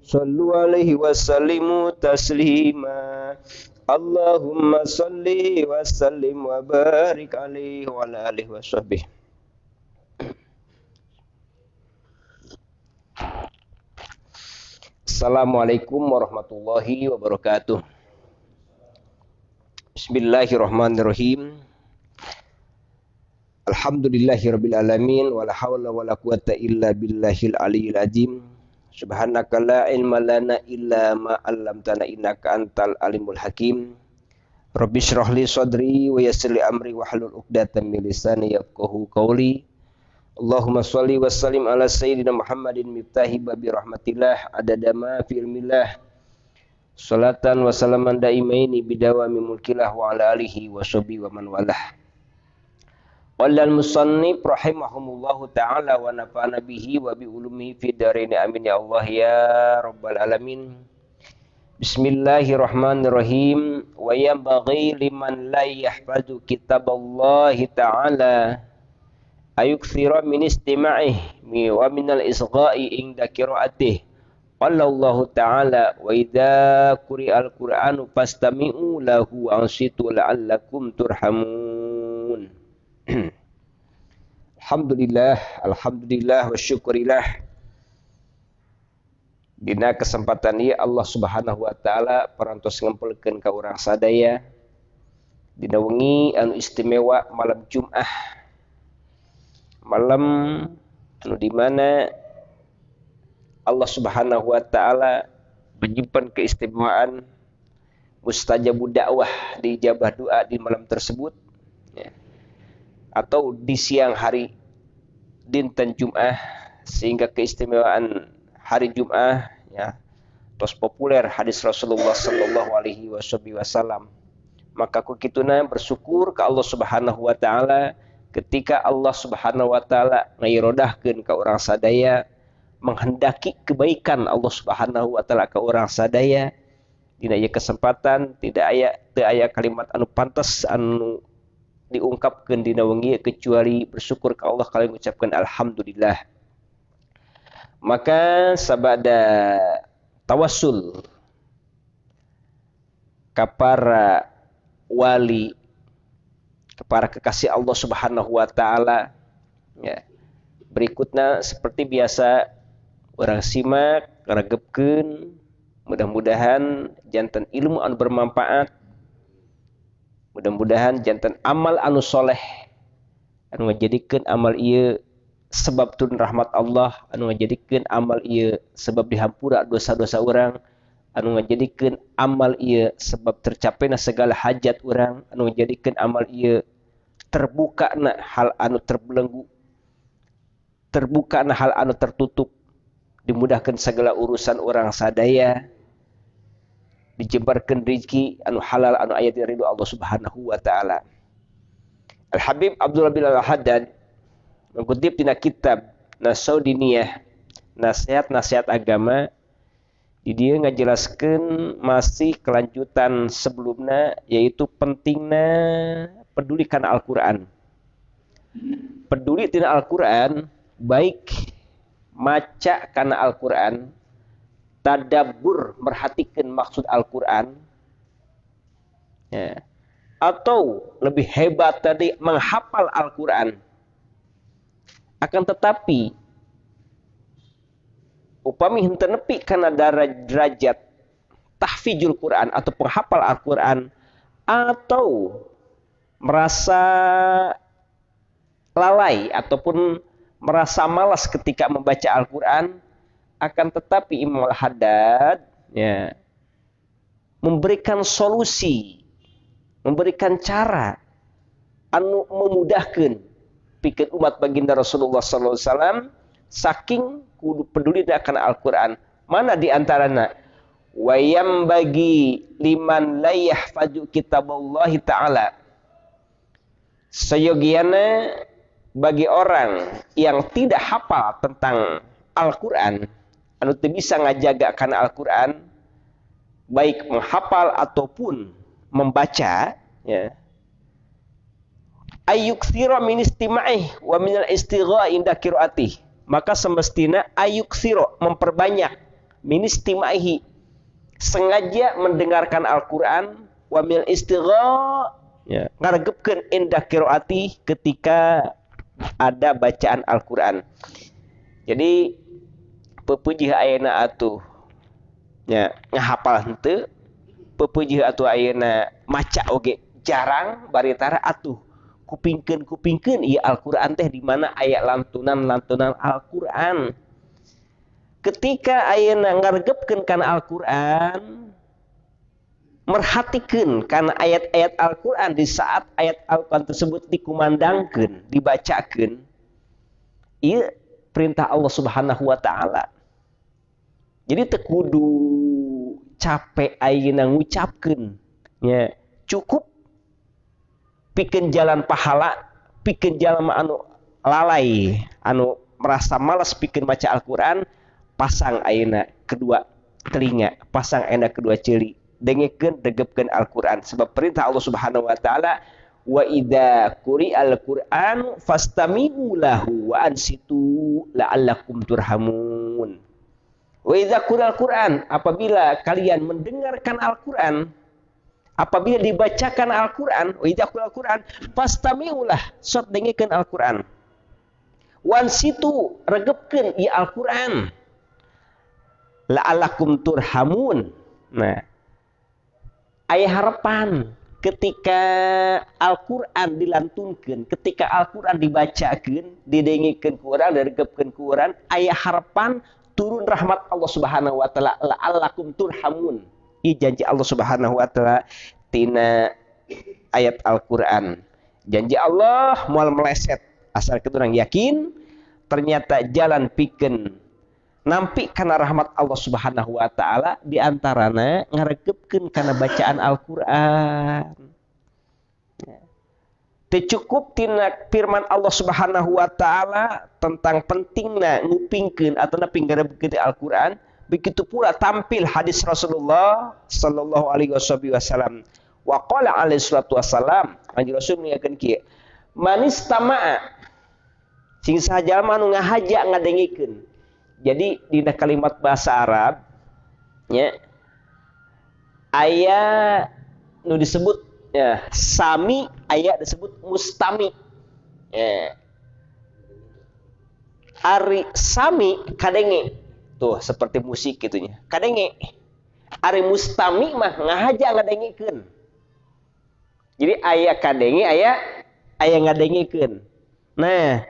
Sallu alaihi wasallimu taslima. Allahumma salli wa sallim wa barik alaihi wa ala alihi wa sahbihi. Assalamualaikum warahmatullahi wabarakatuh. Bismillahirrahmanirrahim. Alhamdulillahirabbil alamin wala haula wala quwata illa billahil aliyil azim. Subhanaka la ilma lana illa ma 'allamtana innaka antal alimul hakim. Rabbi shrah li sadri wa yassir li amri wahlul 'uqdatam min lisani yafqahu qawli. Allahumma shalli wa sallim ala sayyidina Muhammadin miftahi babi rahmatillah adada ma fi ilmillah. Salatan wa salaman daimaini bidawami mulkillah wa ala alihi wa sahbihi wa man walah. Wallal musannif rahimahumullahu ta'ala wa nafa'ana bihi wa bi ulumihi fid dharain amin ya Allah ya rabbal alamin. Bismillahirrahmanirrahim. Wa yanbaghi liman la yahfazu kitaballahi ta'ala ayukthira min istima'ihi wa minal isgha'i inda qira'atihi. Qala Allah ta'ala wa idza quri'al qur'anu fastami'u lahu wa ansitu la'allakum turhamun. Alhamdulillah wa syukurillah. Dina kesempatan ieu Allah Subhanahu wa taala parantos ngempulkeun ka urang sadaya dina wengi anu istimewa malam Jumat. Malam anu di mana Allah Subhanahu wa taala menyimpan keistimewaan mustajabud dakwah, diijabah doa di malam tersebut ya. Atau di siang hari dinten Jumat, sehingga keistimewaan hari Jumat ya tos populer hadis Rasulullah sallallahu alaihi wasallam. Maka kukituna bersyukur ke Allah Subhanahu wa taala ketika Allah Subhanahu wa taala ngairodahkeun ka urang sadaya, menghendaki kebaikan Allah Subhanahu wa taala ka urang sadaya. Dina ieu kesempatan teu aya kalimat anu pantes anu diungkapkan dina wengi kecuali bersyukur ke Allah kalian mengucapkan alhamdulillah. Maka sabada tawassul ka para wali, kepada kekasih Allah Subhanahu wa taala ya. Berikutnya seperti biasa urang simak karegepkeun, mudah-mudahan janten ilmu anu bermanfaat. Mudah-mudahan janten amal anu soleh anu ngajadikeun amal ieu sebab turun rahmat Allah, anu ngajadikeun amal ieu sebab dihampura dosa-dosa urang, anu ngajadikeun amal ieu sebab tercapainya segala hajat urang, anu ngajadikeun amal ieu terbukana hal anu terbelenggu, terbukana hal anu tertutup, dimudahkan segala urusan urang sadaya, dijembarkeun rezeki anu halal anu aya di ridho Allah Subhanahu wa taala. Al Habib Abdullah bin Al-Haddad mengutip dina kitab Nasaudiniyah, nasihat-nasihat agama, di dia ngajelaskeun masih kelanjutan sebelumnya, yaitu pentingna pedulikan Al-Qur'an. Peduli tina Al-Qur'an, baik maca kana Al-Qur'an, tadabbur merhatikan maksud Al-Quran ya. Atau lebih hebat tadi menghafal Al-Quran. Akan tetapi upami henteu nepi kana derajat tahfizul Quran atau penghafal Al-Quran, atau merasa lalai ataupun merasa malas ketika membaca Al-Quran, akan tetapi Imam Al-Haddad ya, memberikan solusi, memberikan cara anu memudahkan pikeun umat baginda Rasulullah sallallahu alaihi wasallam saking kudu peduli akan Al-Qur'an. Mana di antarana wa yambagi liman la yahfazu kitaballahi ta'ala, sayogiana bagi orang yang tidak hafal tentang Al-Qur'an, anu teu bisa ngajaga kana Al-Qur'an, baik menghafal ataupun membaca ya, ayuktsira min istima'ih wa min al-istigha' inda qiraatih, maka semestinya ayuktsira memperbanyak min istimaihi, sengaja mendengarkan Al-Qur'an, wa mil istigha, ya, ngaregepkeun indah qiraati, ketika ada bacaan Al-Qur'an. Jadi pepujih ayeuna atuh nya ngahapal henteu, pepujih atuh ayeuna maca oge jarang, baritara atuh kupingkeun ieu Al-Qur'an teh di mana aya lantunan-lantunan Al-Qur'an. Ketika ayeuna ngaregepkeun kana Al-Qur'an, merhatikeun kana ayat-ayat Al-Qur'an di saat ayat Al-Qur'an tersebut dikumandangkeun, dibacakeun, ieu perintah Allah Subhanahu wa taala. Jadi teu kudu capek ayeuna ngucapkeun, nya cukup pikeun jalan pahala, pikeun jalan anu lalai, anu merasa malas pikeun maca Al-Qur'an, pasang ayeuna kedua telinga, pasang ayeuna kedua ceuli, dengekeun degepkeun Al-Qur'an. Sebab perintah Allah Subhanahu wa taala, wa idza quri'al Qur'an fastami'u lahu wa ansitu la'allakum turhamun. Wa idza quri'al Qur'an, apabila kalian mendengarkan Al-Qur'an, apabila dibacakan Al-Qur'an, wa idza quri'al Qur'an fastami'u lah, sok dengekeun Al-Qur'an. Wa ansitu, regepkeun ieu Al-Qur'an. La'allakum turhamun. Nah, aya harapan ketika Al-Qur'an dilantunkeun, ketika Al-Qur'an dibacakeun, didengekeun ku urang, diregepkeun ku urang, aya harapan turun rahmat Allah Subhanahu wa taala, la'allakum turhamun. Ieu janji Allah Subhanahu wa taala tina ayat Al-Qur'an. Janji Allah moal meleset asal kita urang yakin ternyata jalan pikeun nampi kana rahmat Allah Subhanahu wa taala di antarana ngaregepkeun kana bacaan Al-Qur'an. Teu cukup tina firman Allah Subhanahu wa taala tentang pentingna ngupingkeun ataupun pinggarebkeun Al-Qur'an, begitu pula tampil hadis Rasulullah sallallahu alaihi wasallam. Wa qala alaihi salatu wasallam, anjeun Rasul mengingatkeun kieu, manistama'a, sing sajalma anu ngahaja ngadengikeun. Jadi dina kalimat bahasa Arab nya aya nu disebut ya sami, aya disebut mustami. Ya. Ari sami kadenge tuh seperti musik gitunya. Kadenge. Ari mustami mah ngahaja ngadengikeun. Jadi aya kadenge, aya ngadengikeun. Nah,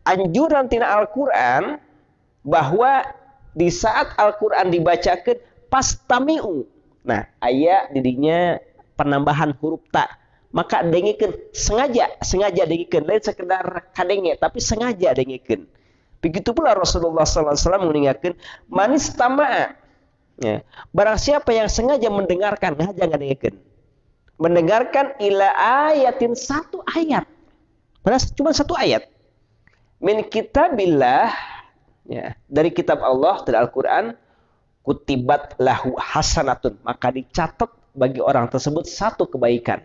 anjuran tina Al-Qur'an bahwa di saat Al-Qur'an dibacakeun pastami'u. Nah, aya didinya penambahan huruf ta. Maka dengikeun, sengaja dengikeun, lain sekedar kadenge tapi sengaja dengikeun. Begitu pula Rasulullah sallallahu alaihi wasallam mengingatkan manistama'a. Ya, barang siapa yang sengaja mendengarkan, ngahaja ngadengikeun. Mendengarkan ila ayatin, satu ayat. Padahal cuma satu ayat. Min kitabillah, ya, dari kitab Allah, dari Al-Qur'an, kutibat lahu hasanatun, maka dicatat bagi orang tersebut satu kebaikan.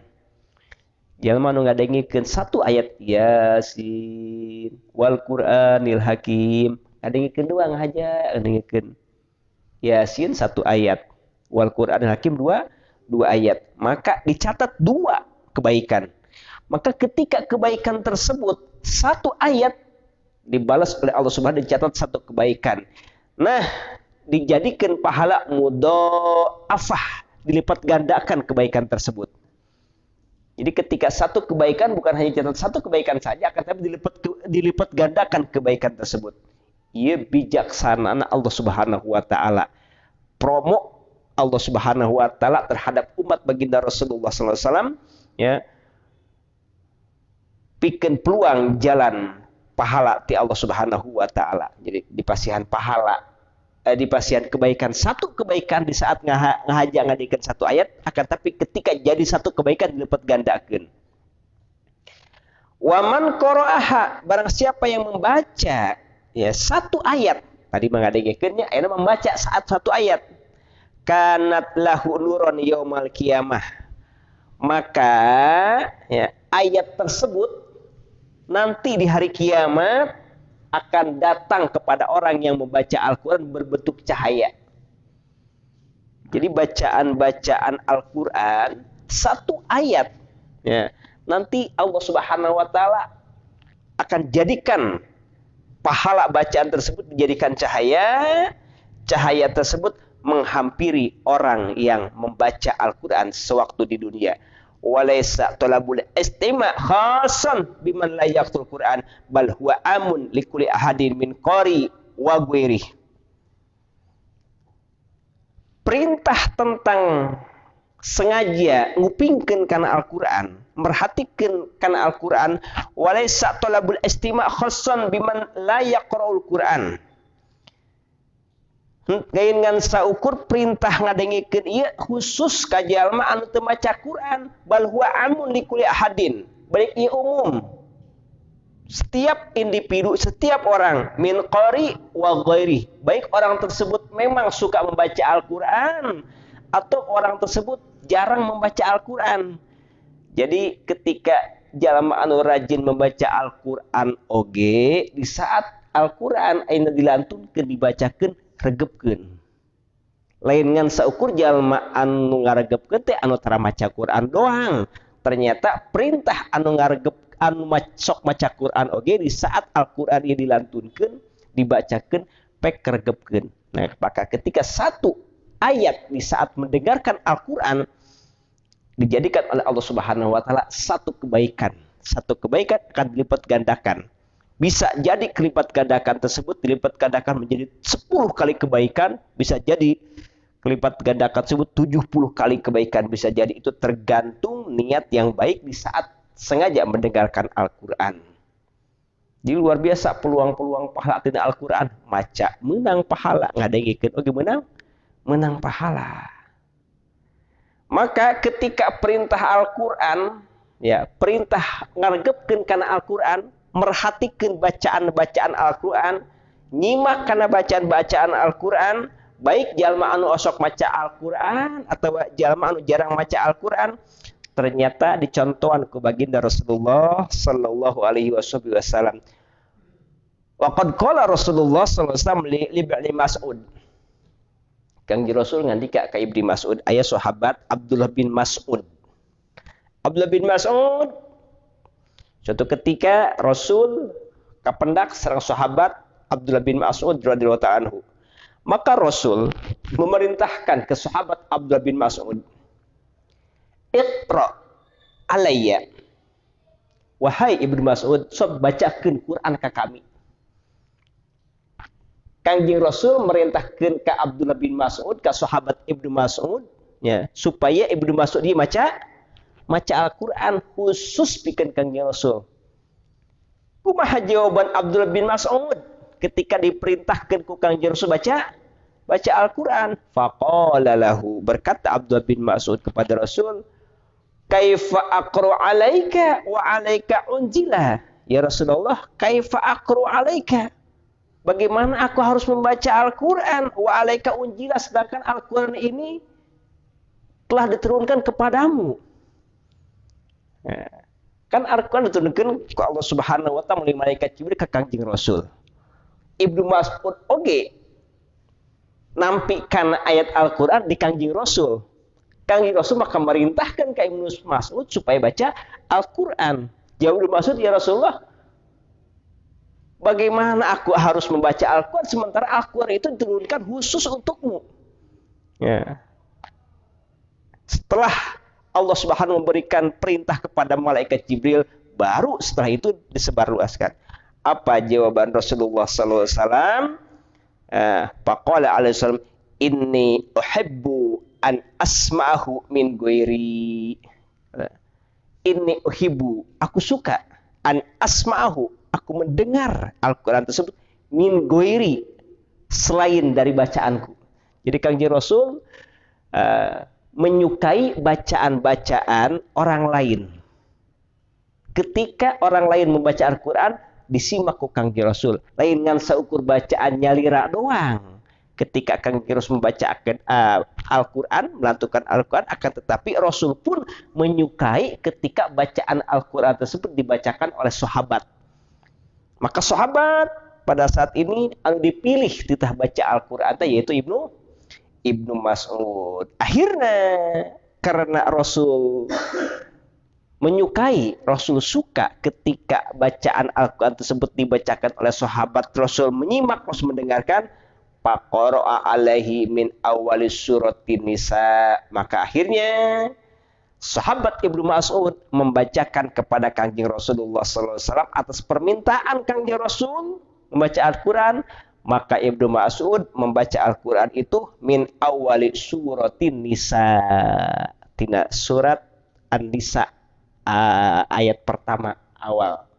Jangan mau ngadengikeun satu ayat Yasin wal Qur'anil Hakim, ngadengikeun doang aja, ngadengikeun Yasin satu ayat, wal Qur'anil Hakim dua ayat, maka dicatat dua kebaikan. Maka ketika kebaikan tersebut satu ayat dibalas oleh Allah Subhanahu, dicatat satu kebaikan. Nah, dijadikan pahala mudha'afah, dilipat gandakan kebaikan tersebut. Jadi ketika satu kebaikan bukan hanya catat satu kebaikan saja, akan tapi dilipat gandakan kebaikan tersebut. Ia bijaksana Allah Subhanahu wa taala. Promo Allah Subhanahu wa taala terhadap umat baginda Rasulullah sallallahu alaihi wasallam, ya. Pikeun peluang jalan pahala ti Allah Subhanahu wa taala. Jadi dipasihan pahala, dipasihan kebaikan, satu kebaikan di saat ngahaja ngadikeun satu ayat, akan tapi ketika jadi satu kebaikan dilipat gandakeun. Wa man qara'aha, barang siapa yang membaca ya satu ayat, tadi mengadengkeunnya ayeuna membaca saat satu ayat, kanat lahu nuron yaumal qiyamah, maka ya ayat tersebut nanti di hari kiamat akan datang kepada orang yang membaca Al-Quran berbentuk cahaya. Jadi bacaan-bacaan Al-Quran satu ayat, ya, nanti Allah Subhanahu Wa Taala akan jadikan pahala bacaan tersebut dijadikan cahaya. Cahaya tersebut menghampiri orang yang membaca Al-Quran sewaktu di dunia. Walaysa talabul istima' khasan biman la yaqtul Quran bal huwa amun likulli ahadin min qari wa ghairihi. Perintah tentang sengaja ngupingkeun kana Al-Quran, merhatikan kana Al-Quran, walaysa talabul istima' khasan biman la yaqra'ul Quran. Gain ngan saukur perintah ngadengikeun ieu khusus ka jalma anu teu maca Quran, bal huwa amun likulli ahadin, balik ieu umum. Setiap individu, setiap orang, min qari wa ghairi, baik orang tersebut memang suka membaca Al-Quran atau orang tersebut jarang membaca Al-Quran. Jadi ketika jalma anu rajin membaca Al-Quran oge, di saat Al-Quran ayeuna dilantunkeun dibacakeun regepkeun. Lain ngan saukur jalma anu ngaregepkeun teh anu tara maca Quran doang. Ternyata perintah anu ngaregep anu sok maca Quran oge di saat Al-Quran ieu dilantunkeun, dibacakeun, pek regepkeun. Nah, maka ketika satu ayat di saat mendengarkan Al-Quran dijadikan oleh Allah Subhanahu Wa Taala satu kebaikan. Satu kebaikan akan dilipat gandakan. Bisa jadi kelipat gandakan tersebut dilipat gandakan menjadi 10 kali kebaikan, bisa jadi kelipat gandakan tersebut 70 kali kebaikan, bisa jadi. Itu tergantung niat yang baik di saat sengaja mendengarkan Al-Quran. Jadi luar biasa peluang-peluang pahala tina Al-Quran. Maca menang pahala, ngadengikeun oge menang pahala. Maka ketika perintah Al-Quran, ya, perintah ngaregepkeun kana Al-Quran, merhatikan bacaan-bacaan Al-Quran, nyimak karena bacaan-bacaan Al-Quran, baik jalma anu osok maca Al-Quran atau jalma anu jarang maca Al-Quran, ternyata dicontohan ku baginda Rasulullah sallallahu alaihi wasallam. Wa qad qala Rasulullah sallallahu alaihi wasallam li Ibnu Mas'ud. Kangjeng Rasul ngandika ka Ibnu Mas'ud, aya sahabat Abdullah bin Mas'ud. Abdullah bin Mas'ud suatu ketika Rasul kapendak sareng sahabat Abdullah bin Mas'ud radhiyallahu ta'ala anhu. Maka Rasul memerintahkan ke sahabat Abdullah bin Mas'ud, "Iqra alayya." Wahai Ibnu Mas'ud, sok bacakeun Quran ka kami. Kangjeng Rasul merintahkeun ka Abdullah bin Mas'ud, ka sahabat Ibnu Mas'ud, ya, supaya Ibnu Mas'ud dia maca Al-Quran khusus pikeun Kangjeng Rasul. Kumaha jawaban Abdullah bin Mas'ud ketika diperintahkan ku Kangjeng Rasul baca Al-Quran? Faqala lahu, berkata Abdullah bin Mas'ud kepada Rasul, "Kaifa aqra 'alaika wa 'alaika unzila?" Ya Rasulullah, kaifa aqra 'alaika? Bagaimana aku harus membaca Al-Quran? Wa 'alaika unzila, sedangkan Al-Quran ini telah diturunkan kepadamu. Ya. Kan Al-Quran diturunkan ke Allah Subhanahu Wa Taala melalui malaikat Jibril ke Kangjeng Rasul. Ibnu Mas'ud oge nampikan ayat Al-Quran di Kangjeng Rasul. Kangjeng Rasul maka merintahkan ke Ibnu Mas'ud supaya baca Al-Quran. Jawab Ibnu Mas'ud, ya Rasulullah, bagaimana aku harus membaca Al-Quran sementara Al-Quran itu diturunkan khusus untukmu? Ya. Setelah Allah Subhanahu memberikan perintah kepada malaikat Jibril, baru setelah itu disebarluaskan. Apa jawaban Rasulullah sallallahu alaihi wasallam? Faqala alaihi wasallam, "Inni uhibbu an asma'ahu min ghairi." Inni uhibbu, aku suka, an asma'ahu, aku mendengar Al-Quran tersebut, min ghairi, selain dari bacaanku. Jadi Kangjeng Rasul menyukai bacaan-bacaan orang lain. Ketika orang lain membaca Al-Quran, disimak ku Kangjeng Rasul. Lain ngan saukur bacaan nyalira doang. Ketika Kangjeng Rasul membacakan Al-Quran, melantunkan Al-Quran, akan tetapi Rasul pun menyukai ketika bacaan Al-Quran tersebut dibacakan oleh sahabat. Maka sahabat pada saat ini anu dipilih titah baca Al-Quran yaitu Ibnu Mas'ud. Akhirnya karena Rasul menyukai, Rasul suka ketika bacaan Al-Quran tersebut dibacakan oleh sahabat, Rasul menyimak, Rasul mendengarkan, faqara'a alaihi min awali suratin Nisa. Maka akhirnya sahabat Ibnu Mas'ud membacakan kepada Kangjeng Rasulullah SAW atas permintaan Kangjeng Rasul membaca Al-Quran. Maka Ibnu Mas'ud membaca Al-Quran itu min awali suratin Nisa, tina surat An-Nisa, ayat pertama awal.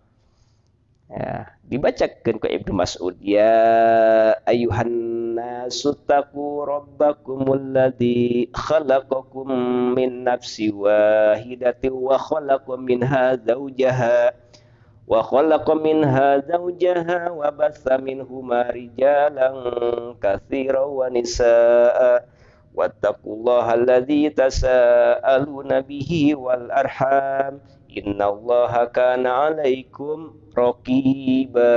Ya, dibacakan ke Ibnu Mas'ud, ya ayuhan nasu taqu rabbakumul ladzi khalaqakum min nafsin wahidatin wa khalaqa minha zawjaha wa batha minhuma rijalan katsiran wa nisaa wattaqullaha alladzi tasaaluna bihi wal arham innallaha kana 'alaikum raqiba.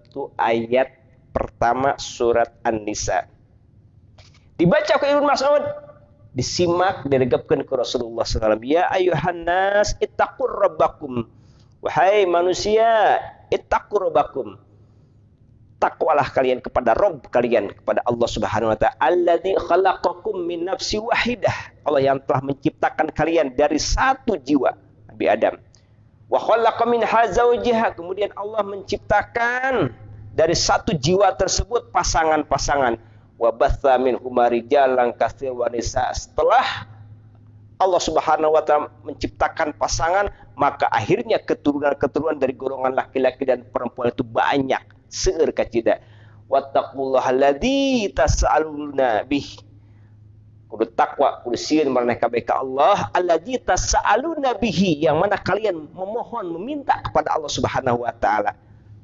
Itu ayat pertama surat An-Nisa. Dibaca ke Ibnu Mas'ud, disimak, diregapkan ke Rasulullah SAW. Ya ayuhan nas ittaqur rabbakum. Wahai manusia, ittaqur rabbakum. Takwalah kalian kepada Rabb kalian, kepada Allah Subhanahu wa taala. Alladzi khalaqakum min nafsin wahidah. Allah yang telah menciptakan kalian dari satu jiwa, Nabi Adam. Wa khalaqa minha zawjaha, kemudian Allah menciptakan dari satu jiwa tersebut pasangan-pasangan. Wa batha minhuma rijalan katsiran wa nisaa. Setelah Allah Subhanahu wa taala menciptakan pasangan, maka akhirnya keturunan-keturunan dari golongan laki-laki dan perempuan itu banyak, seueur kacida. Wattaqullaha alladzi tasaaluna bih. Kudu takwa, kudu sieun marana kabeh ka Allah, alladzi tasaaluna bihi, yang mana kalian memohon, meminta kepada Allah Subhanahu wa taala.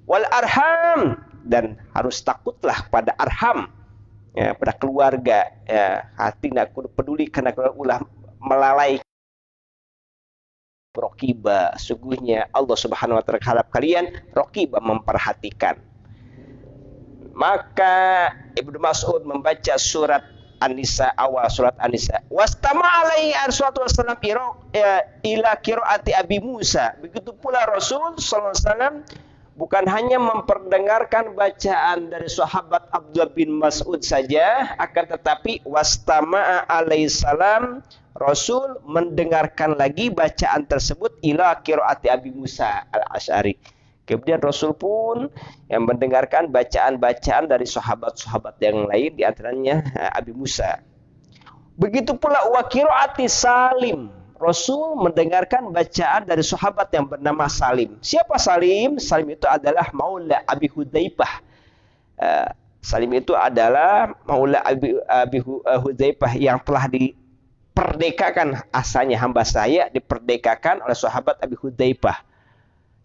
Wal arham, dan harus takutlah pada arham, ya, pada keluarga, ya, hati nak kudu peduli karena ulah melalai. Raqiba, sungguhnya Allah Subhanahu wa taala terhadap kalian raqiba, memperhatikan. Maka Ibnu Mas'ud membaca surat An-Nisa, awal surat An-Nisa. Wastama alaihi sallallahu alaihi wasallam ila qiraati Abi Musa. Begitu pula Rasul sallallahu alaihi wasallam bukan hanya memperdengarkan bacaan dari sahabat Abdullah bin Mas'ud saja, akan tetapi wastama alaihi salam, Rasul mendengarkan lagi bacaan tersebut ila qiraati Abi Musa al-Asy'ari. Kemudian Rasul pun yang mendengarkan bacaan-bacaan dari sahabat-sahabat yang lain, di antaranya Abi Musa. Begitu pula wa qiraati Salim. Rasul mendengarkan bacaan dari sahabat yang bernama Salim. Siapa Salim? Salim itu adalah maula Abi Hudzaifah. Salim itu adalah maula Abi Hudzaifah yang telah diperdekakan, asalnya hamba saya, diperdekakan oleh sahabat Abi Hudzaifah.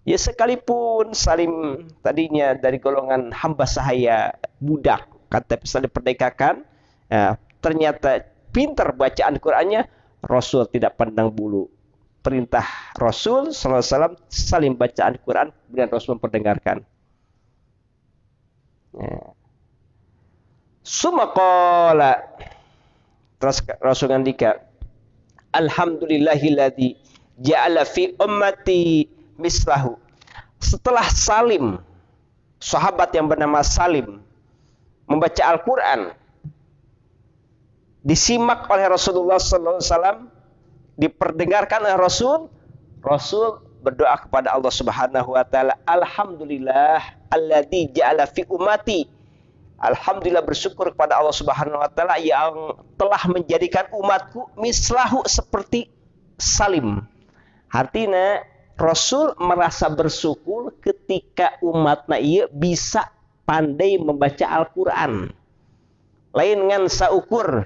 Ya, sekalipun Salim tadinya dari golongan hamba sahaya, budak, kata bisa diperdekakan, ternyata pintar bacaan Qur'annya, Rasul tidak pandang bulu. Perintah Rasul sallallahu alaihi wasallam, Salim bacaan Quran, kemudian Rasul memperdengarkan. Sumaqala, terus Rasul ngandika, alhamdulillahilladzi ja'ala fi ummati mislahu. Setelah Salim, sahabat yang bernama Salim, membaca Al-Quran, disimak oleh Rasulullah SAW, diperdengarkan oleh Rasul, Rasul berdoa kepada Allah Subhanahu wa taala, alhamdulillah alladzi ja'ala fi ummati. Alhamdulillah, bersyukur kepada Allah Subhanahu wa taala yang telah menjadikan umatku mislahu, seperti Salim. Artinya Rasul merasa bersyukur ketika umatnya ia bisa pandai membaca Al-Quran. Lain dengan saukur,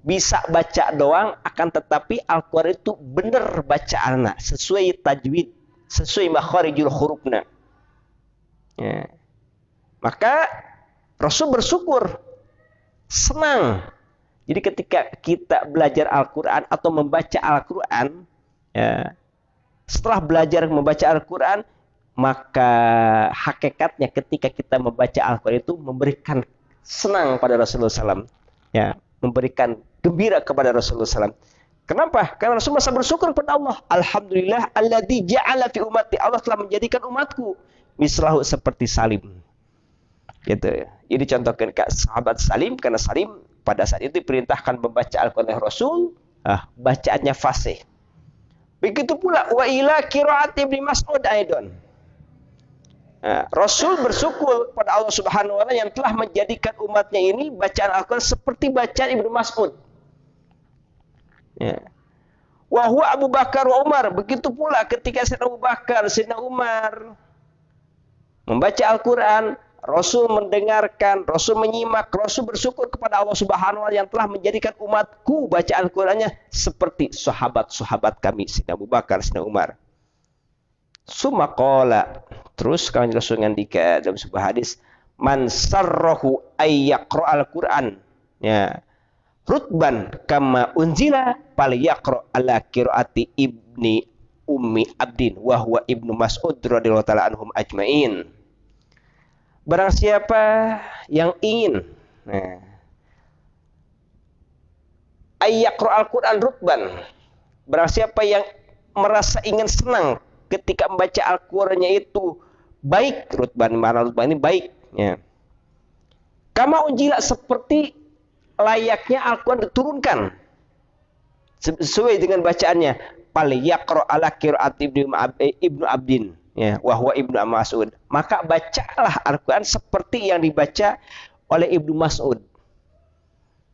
bisa baca doang, akan tetapi Al-Quran itu benar bacaannya, sesuai tajwid, sesuai makharijul hurufna. Maka Rasul bersyukur, senang. Jadi ketika kita belajar Al-Quran atau membaca Al-Quran, setelah belajar membaca Al-Quran, maka hakikatnya ketika kita membaca Al-Quran itu memberikan senang pada Rasulullah SAW, ya, memberikan gembira kepada Rasulullah SAW. Kenapa? Karena Rasulullah SAW bersyukur kepada Allah. Alhamdulillah alladzi ja'ala fi ummati, Allah telah menjadikan umatku mislahu seperti Salim. Gitu ya. Ini contohkan ke sahabat Salim, karena Salim pada saat itu diperintahkan membaca Al-Quran oleh Rasul, bacaannya fasih. Begitu pula wa ila qiraat Ibnu Mas'ud aidan. Rasul bersyukur pada Allah Subhanahu wa taala yang telah menjadikan umatnya ini bacaan Al-Quran seperti bacaan Ibnu Mas'ud. Ya. Wa huwa Abu Bakar wa Umar, begitu pula ketika Sayyidina Abu Bakar, Sayyidina Umar membaca Al-Quran, Rasul mendengarkan, Rasul menyimak, Rasul bersyukur kepada Allah Subhanahu wa taala yang telah menjadikan umatku baca Al-Qur'annya seperti sahabat-sahabat kami, Sayyidina Abu Bakar, Sayyidina Umar. Summa qala, terus kami Rasul ngandika dalam sebuah hadis, man sarrahu ay yaqra'al Qur'an, ya, rutban kama unzila fal yaqra' ala qiraati ibni ummi abdin wa huwa ibnu Mas'ud radhiyallahu taala anhum ajmain. Barang siapa yang ingin ayyaqra al-Quran rutban, barang siapa yang merasa ingin senang ketika membaca Al-Qurannya itu baik, rutban, mana rutban ini baik, ya. Kama unjila, seperti layaknya Al-Quran diturunkan sesuai dengan bacaannya, fal yaqra ala qiraati ibnu abdin, ya, wahwa Ibnu Mas'ud, maka bacalah Al-Quran seperti yang dibaca oleh Ibnu Mas'ud.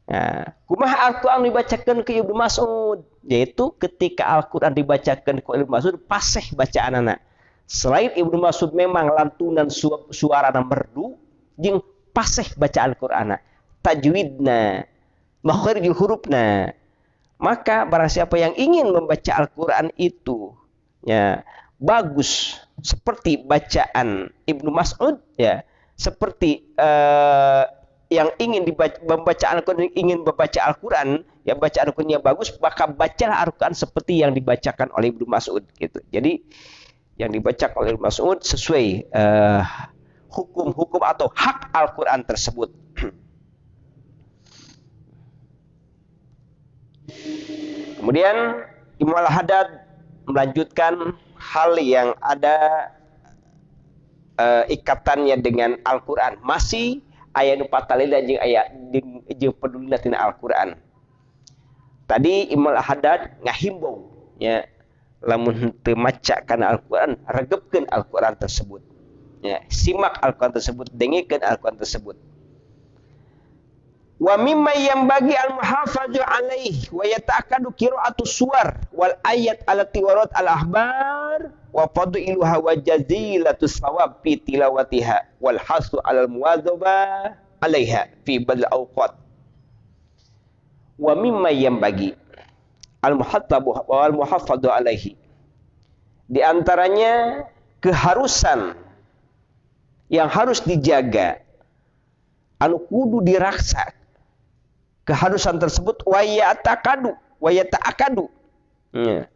Nah, kumaha Al-Quran dibacakan ke Ibnu Mas'ud, yaitu ketika Al-Quran dibacakan ke Ibnu Mas'ud pasih bacaan anak. Selain Ibnu Mas'ud memang lantunan suara merdu, jeung pasih bacaan Al-Quran, tajwidna, makharijul hurufna. Maka barang siapa yang ingin membaca Al-Quran itu, ya, bagus seperti bacaan Ibnu Mas'ud, ya, seperti yang ingin membaca Al-Quran, ingin membaca Al-Quran, ya, baca Al-Qurannya bagus, maka bacalah Al-Quran seperti yang dibacakan oleh Ibnu Mas'ud, gitu. Jadi yang dibacakan oleh Ibnu Mas'ud sesuai hukum-hukum atau hak Al-Quran tersebut. Kemudian Imam Al-Haddad melanjutkan hal yang ada ikatannya dengan Al-Quran, masih ayat nu patalila jeung aya jeung pedulina tina Al-Quran. Tadi Imam Al-Haddad ngahimbau, ya, lamun teu maca kana Al-Quran, regepkeun Al-Quran tersebut, ya, simak Al-Quran tersebut, dengikeun Al-Quran tersebut. Wa mimma yanbaghi al-muhafadhu alaihi wa yata'akkadu qira'atu suwar wal ayat allati warat al-ahbar wa fadhiluha wa jazilatu thawab fi tilawatiha wal hasu 'alal muwadzaba 'alaiha fi badal awqat. Wa mimma yanbaghi al-muhafadhu alaihi, di antaranya keharusan yang harus dijaga, anu kudu diraksa, keharusan tersebut wayata'akadu, ya,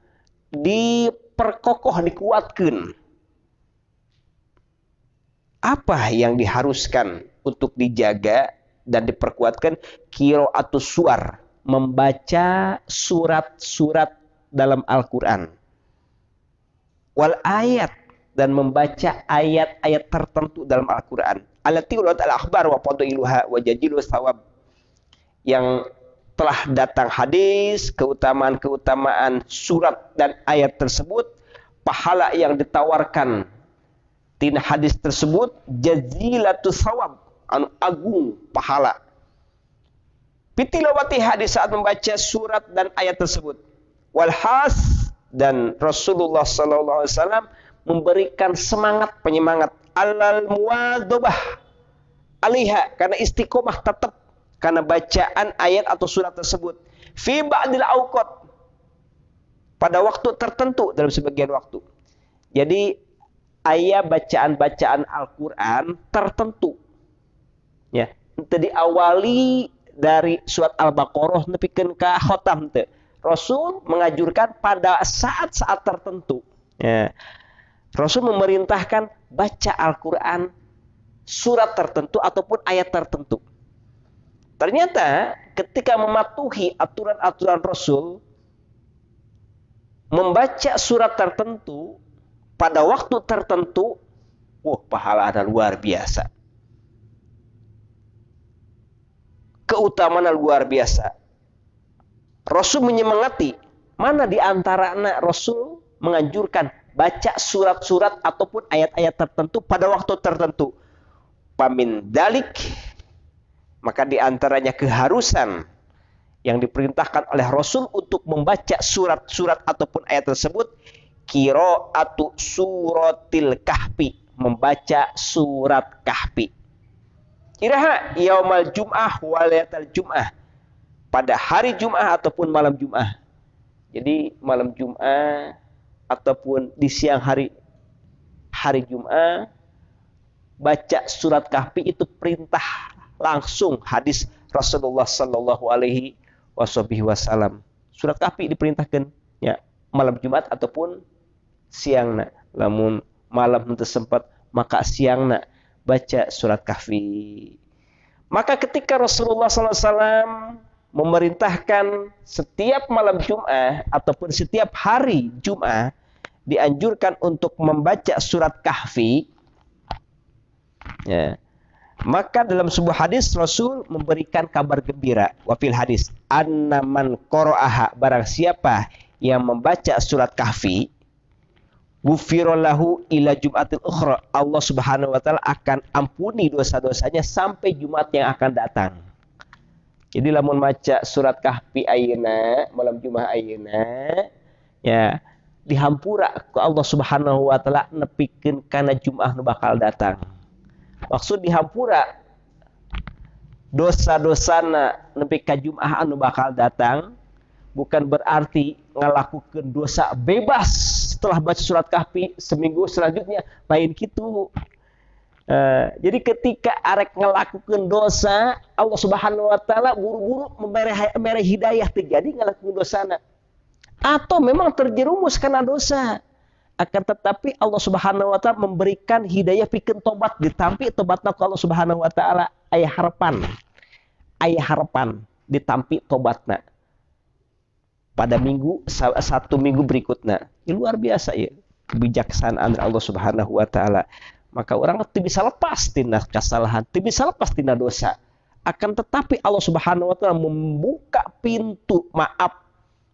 diperkokoh, dikuatkan. Apa yang diharuskan untuk dijaga dan diperkuatkan? Qiraatus suwar, membaca surat-surat dalam Al-Quran. Wal ayat, dan membaca ayat-ayat tertentu dalam Al-Quran. Allati ulat al-akhbar wa fadhiluha wa jajilu thawab, yang telah datang hadis, keutamaan-keutamaan surat dan ayat tersebut, pahala yang ditawarkan tina hadis tersebut, jazilatu thawab, anu agung pahala. Fitilawati hadis, saat membaca surat dan ayat tersebut. Walhas, dan Rasulullah sallallahu alaihi wasallam memberikan semangat, penyemangat, alal muwadzabah alaiha, karena istiqomah tetap karena bacaan ayat atau surat tersebut, fi ba'dil awqat, pada waktu tertentu, dalam sebagian waktu. Jadi ayat bacaan-bacaan Al-Quran tertentu, ya, itu diawali dari surat Al-Baqarah nepikeun ka khotam teh. Rasul mengajurkan pada saat-saat tertentu, ya. Rasul memerintahkan baca Al-Quran surat tertentu ataupun ayat tertentu. Ternyata ketika mematuhi aturan-aturan Rasul, membaca surat tertentu pada waktu tertentu, pahala ada luar biasa. Keutamaan luar biasa. Rasul menyemangati, mana di antara anak Rasul menganjurkan baca surat-surat ataupun ayat-ayat tertentu pada waktu tertentu. Pamin dalik, maka di antaranya keharusan yang diperintahkan oleh Rasul untuk membaca surat-surat ataupun ayat tersebut, qiraatu suratil kahfi, membaca surat kahfi. Iraha yaumal jum'ah walayatal jum'ah, pada hari Jum'ah ataupun malam Jum'ah. Jadi malam Jum'ah ataupun di siang hari Jum'ah, baca surat kahfi itu perintah langsung hadis Rasulullah sallallahu alaihi wasallam. Surat kahfi diperintahkan ya malam Jumat ataupun siang nak. Lamun malam itu sempat maka siang nak baca surat kahfi. Maka ketika Rasulullah sallallahu alaihi wasallam memerintahkan setiap malam Jum'ah ataupun setiap hari Jum'ah dianjurkan untuk membaca surat kahfi, ya, maka dalam sebuah hadis Rasul memberikan kabar gembira. Wafil hadis, anna man qara'aha, barang siapa yang membaca surat kahfi, ghufirallahu ila jum'atil ukhra, Allah Subhanahu wa taala akan ampuni dosa-dosanya sampai Jumat yang akan datang. Jadi lamun maca surat kahfi ayeuna, malam Jumat ayeuna, ya, dihampura ke Allah Subhanahu wa taala nepikeun kana Jumat nu bakal datang. Maksud dihampura dosa-dosana nepi ka Jumat anu bakal datang, bukan berarti ngalakukeun dosa bebas setelah baca surat kahfi seminggu selanjutnya, lain kitu. Jadi ketika arek ngelakukan dosa, Allah Subhanahu wa taala buru-buru memberi hidayah terjadi ngelakukan dosana. Atau memang terjerumus karena dosa. Akan tetapi Allah Subhanahu wa taala memberikan hidayah pikeun tobat, ditampi tobatna ku Allah Subhanahu wa taala, aya harapan. Aya harapan ditampi tobatna. Pada satu minggu berikutnya. Ini luar biasa ya kebijaksanaan Allah Subhanahu wa taala. Maka orang tidak bisa lepas tina kesalahan, tidak bisa lepas tina dosa. Akan tetapi Allah Subhanahu wa taala membuka pintu maaf,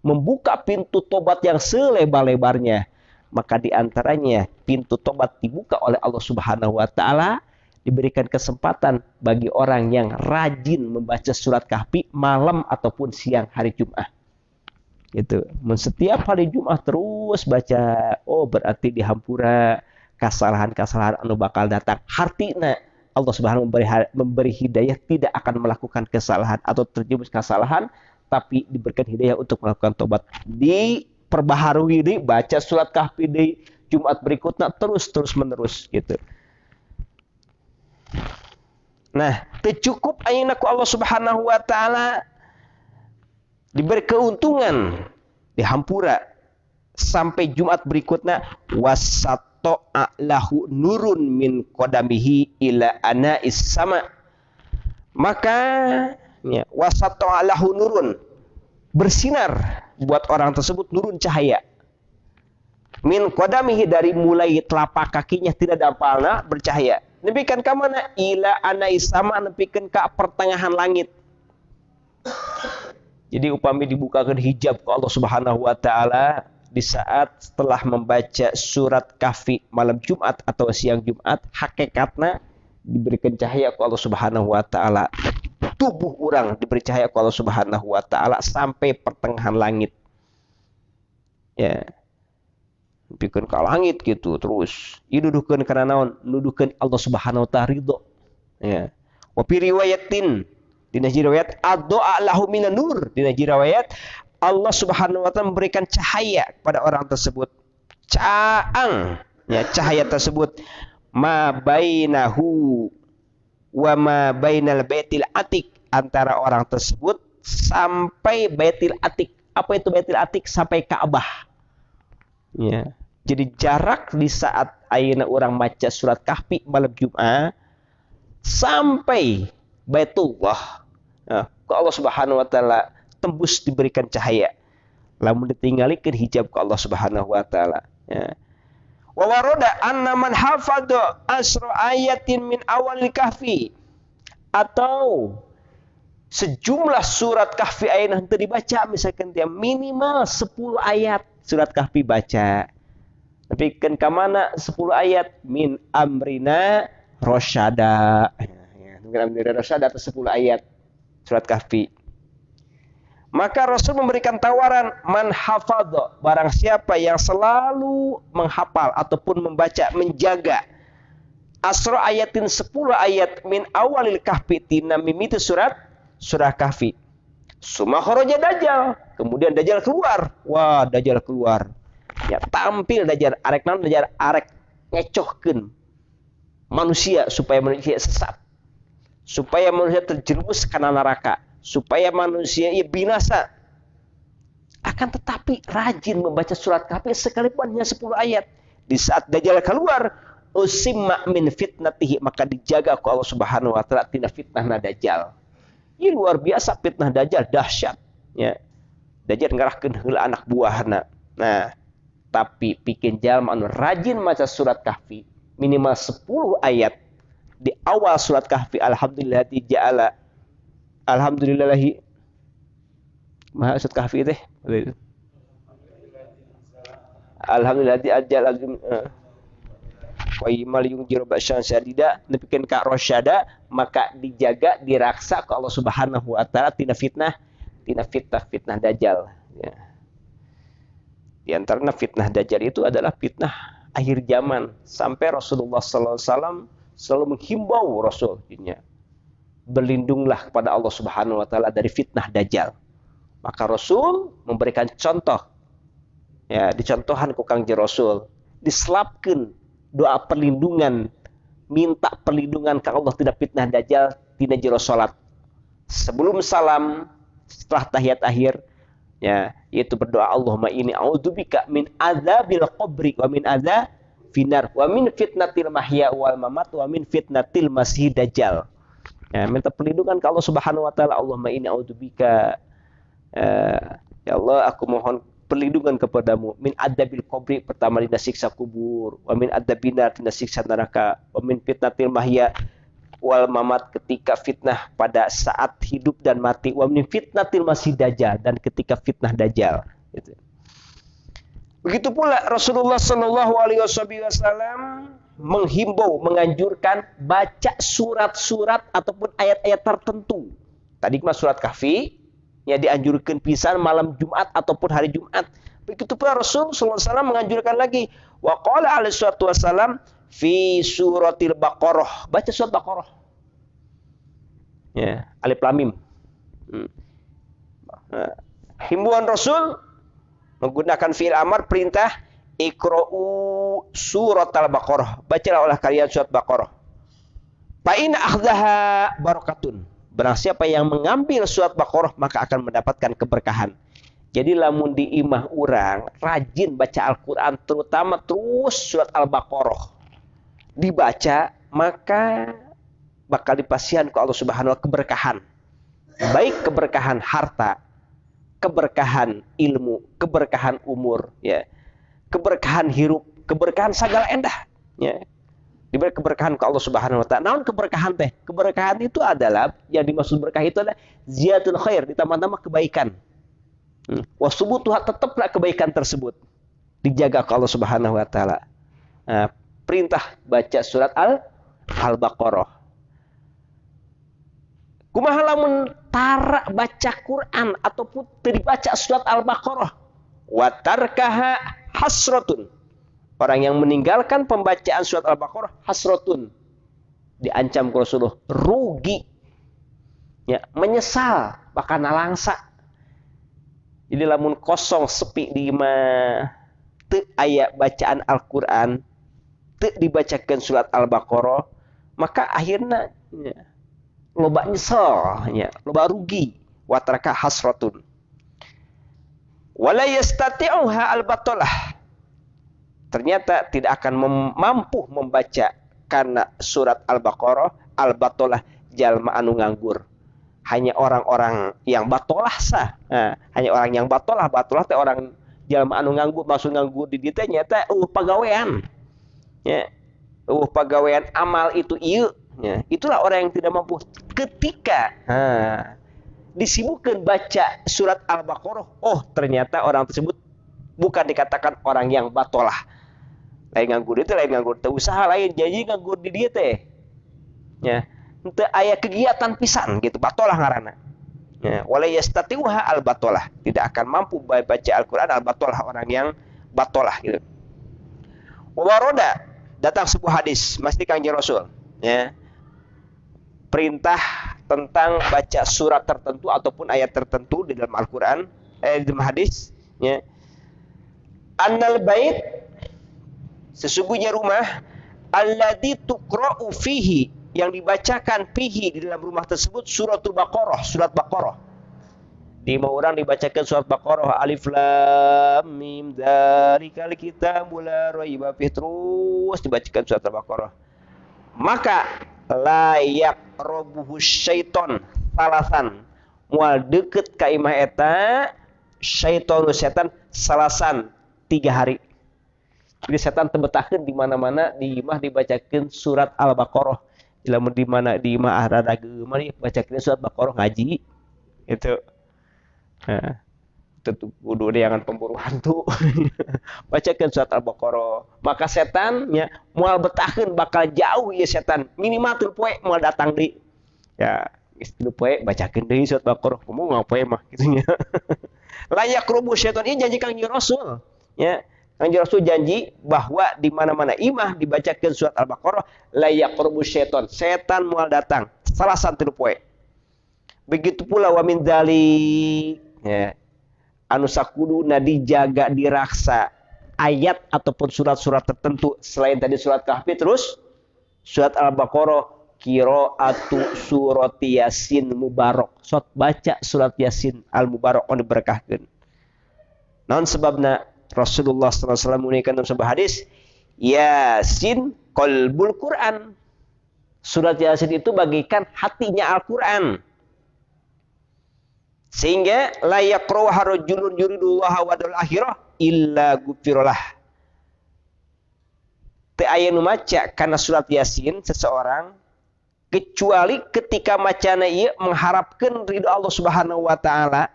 membuka pintu tobat yang selebar-lebarnya. Maka di antaranya pintu tobat dibuka oleh Allah Subhanahu wa taala, diberikan kesempatan bagi orang yang rajin membaca surat kahfi malam ataupun siang hari Jumat. Gitu. Setiap hari Jumat terus baca, berarti dihampura kesalahan-kesalahan anu bakal datang. Hartina Allah Subhanahu memberi hidayah tidak akan melakukan kesalahan atau terjerumus kesalahan, tapi diberikan hidayah untuk melakukan tobat. Diperbaharui di baca surat kahfi di Jumat berikutnya terus menerus gitu. Nah, tercukup ayeuna ku Allah Subhanahu wa taala diberi keuntungan dihampura sampai Jumat berikutnya, wasato'alahu nurun min qadamihi ila ana'is sama. Maka ya, wasato'alahu nurun, bersinar buat orang tersebut nurun cahaya. Min qadamihi, dari mulai telapak kakinya tidak dampalna bercahaya. Nepikan ka mana? Ila ana'is sama, nepikan ka pertengahan langit. Jadi upami dibukakan hijab ke Allah Subhanahu wa taala di saat setelah membaca surat kahfi malam Jumat atau siang Jumat, hakikatnya diberikan cahaya ke Allah Subhanahu wa taala. Tubuh orang diberi cahaya ke Allah Subhanahu wa taala sampai pertengahan langit. Ya. Pikeun ka langit gitu terus. Ieu duduhkeun kana naon? Nuduhkeun Allah Subhanahu wa taala ridho. Ya. Wa fi riwayatin, dina riwayat ad-doa lahu minan nur, dina riwayat Allah Subhanahu wa taala memberikan cahaya kepada orang tersebut. Caang, ya, cahaya tersebut ma bainahu wa ma bainal baitil atik, antara orang tersebut sampai baitil atik. Apa itu baitil atik? Sampai Ka'bah. Ya. Jadi jarak di saat ayeuna orang baca surat kahfi malam Jumat sampai Baitullah, Nah, ku Allah Subhanahu wa taala tembus diberikan cahaya. Lamun ditingalikeun hijab ku Allah Subhanahu wa taala. Ya. Wa warada anna man hafadha asra ayatin min awalil kahfi, atau sejumlah surat kahfi ayat yang dibaca, misalkan dia minimal 10 ayat surat kahfi baca. Tapi kan kamana 10 ayat min amrina rosyada. Min amrina rosyada atau 10 ayat surat kahfi. Maka Rasul memberikan tawaran, man hafadha, barang siapa yang selalu menghafal ataupun membaca, menjaga asra ayatin 10 ayat min awalil kahfi, tina mimiti surah kahfi. Suma kharaja dajjal, kemudian dajjal keluar. Wah, dajjal keluar. Ya, tampil dajjal, arek naon dajjal, arek ngecohkeun manusia supaya manusia sesat. Supaya manusia terjerumus kana neraka, supaya manusia binasa. Akan tetapi rajin membaca surat kahfi sekalipun hanya 10 ayat. Di saat dajjal keluar, usimma min fitnatihi, maka dijaga ku Allah Subhanahu wa taala tina fitnahna dajjal. Ini luar biasa fitnah dajjal, dahsyat. Ya. Dajjal ngarahkeun heula anak buahna. Nah, tapi bikin jalma anu rajin maca surat kahfi minimal 10 ayat di awal surat kahfi, alhamdulillahi ja'ala alhamdulillahi maha surat kahfi teh alhamdulillahi ajal wa imal yunjir ba'syan syadida nepikeun ka rosyada, maka dijaga diraksa ke Allah Subhanahu wa taala tina fitnah dajjal. Ya. Di antaranya fitnah dajjal itu adalah fitnah akhir zaman, sampai Rasulullah sallallahu alaihi wasallam selalu menghimbau Rasulnya, berlindunglah kepada Allah Subhanahu wa taala dari fitnah dajjal. Maka Rasul memberikan contoh. Ya, dicontohan ku Kangjeng Rasul, diselapkeun doa perlindungan, minta perlindungan ke Allah tidak fitnah dajjal tina jero salat. Sebelum salam, setelah tahiyat akhir, ya, yaitu berdoa, Allahumma inni a'udzubika min adzabil qabri wa min adzabinar wa min fitnatil mahya wal mamat wa min fitnatil masih dajjal. Ya, minta perlindungan ke Allah Subhanahu wa taala. Allahumma inni a'udzubika, ya Allah, aku mohon perlindungan kepadamu min adzabil qabri, pertama dina siksa kubur, wa min adzabinar, dina siksa neraka, wa min fitnatil mahya wal mamat, ketika fitnah pada saat hidup dan mati, wa min fitnatil masih dajjal, dan ketika fitnah dajjal. Gitu. Begitu pula Rasulullah sallallahu alaihi wasallam menghimbau, menganjurkan baca surat-surat ataupun ayat-ayat tertentu. Tadi mah surat kahfi, ya dianjurkan pisan malam Jumat ataupun hari Jumat. Begitu pula Rasul sallallahu alaihi wasallam menganjurkan lagi, wa qala alaihi wasallam fi suratil Baqarah, baca surat Baqarah. Ya, alif lam mim. Himbauan Rasul menggunakan fi'il amar, perintah, iqra'u suratal Baqarah, bacalah oleh kalian surat Baqarah. Fa in akhdaha barakatun, barang siapa yang mengambil surat Baqarah maka akan mendapatkan keberkahan. Jadi lamun di imah urang rajin baca Al-Qur'an, terutama terus surat Al-Baqarah dibaca, maka bakal dipasihan ke Allah Subhanahu wa taala keberkahan. Baik keberkahan harta, keberkahan ilmu, keberkahan umur, ya. Keberkahan hirup, keberkahan segala endah, ya. Diberi keberkahan ke Allah Subhanahu wa taala. Naon keberkahan teh? Keberkahan itu adalah, yang dimaksud berkah itu adalah ziyadul khair, ditambah-tambah kebaikan. Wasubutuha, tetaplah kebaikan tersebut dijaga ke Allah Subhanahu wa taala. Nah, perintah baca surat Al-Baqarah. Kumaha lamun tara baca Quran ataupun dibaca surat Al-Baqarah, wa tarkaha hasratun. Orang yang meninggalkan pembacaan surat Al-Baqarah hasratun, diancam ku Rasulullah rugi. Ya, menyesal, bakal nalangsa. Jadi lamun kosong sepi di mah teu aya bacaan Al-Qur'an, teu dibacakeun surat Al-Baqarah, maka akhirna ya, loba nyesel, ya, loba rugi, wa taraka hasratun. Wala yastati'uha al-batalah. Ternyata tidak akan mampu membaca karena surat Al-Baqarah al-batalah, jalma anu nganggur. hanya orang-orang yang batolah sah. Nah, hanya orang yang batolah teh orang jalma anu nganggur, maksud nganggur di dieu teh nyata pagawean. Ya. Pagawean amal itu ieu. Ya. Itulah orang yang tidak mampu ketika disibukkan baca surat Al-Baqarah, ternyata orang tersebut bukan dikatakan orang yang batolah. Lain nganggur itu lain nganggur teu usaha, lain janji nganggur di dieu teh. Ya. Henteu aya kegiatan pisan gitu, batolah ngaranna. Ya, wala yastati'uha al-batolah. Tidak akan mampu baca Al-Qur'an al-batolah, orang yang batolah gitu. Waroda, datang sebuah hadis masih Kanjeng Rasul, ya. Perintah tentang baca surat tertentu ataupun ayat tertentu di dalam Al-Qur'an, di dalam hadis, ya. Annal bait, sesungguhnya rumah, alladzi tuqra'u fihi, yang dibacakan fihi di dalam rumah tersebut suratul Baqarah, surat Baqarah. Di mau orang dibacakan surat Baqarah, alif lam mim dzalikal kitabul la raiba fihi, terus dibacakan surat Al-Baqarah. Maka layak robuhu syaiton salasan, mual deket ka imah eta syaitonu setan salasan 3 hari. Jadi setan tebetakeun di mana-mana di imah dibacakeun surat Al-Baqarah. Lamun di mana di imah rada geumah bacakeun surat Baqarah ngaji. Itu. Nah, tentu kudu jangan pemburu hantu. Bacakeun surat Al-Baqarah. Maka setannya moal betakeun bakal jauh ieu setan. Minimal 3 poe moal datang di. Ya, geus 3 poe bacakeun deui surat Baqarah. Kumaha ngapoe mah kitu nya. Layak rubu syaitan, ini janji Kanjeng Rasul. Ya. Kanjeng Rasul janji bahwa di mana-mana imah dibacakan surat Al-Baqarah, layak rubu syaitan, setan moal datang. Salah satu poe. Begitu pula wa min dzalik, ya. Anu sakuduna dijaga diraksa ayat ataupun surat-surat tertentu selain tadi surat Kahfi, terus surat Al-Baqarah, qiraatu surat Yasin mubarak. Sok baca surat Yasin al-mubarak anu diberkahkeun. Naon sebabna? Rasulullah SAW menunjukkan dalam sebuah hadis, Yasin qalbul Quran. Surat Yasin itu bagikan hatinya Al-Quran. Sehingga la yaqra'uha rajulun yuridullaha wal akhirah illa gufiralah. Teu aya nu maca kana surat Yasin seseorang kecuali ketika macana ieu mengharapkan ridho Allah Subhanahu wa taala,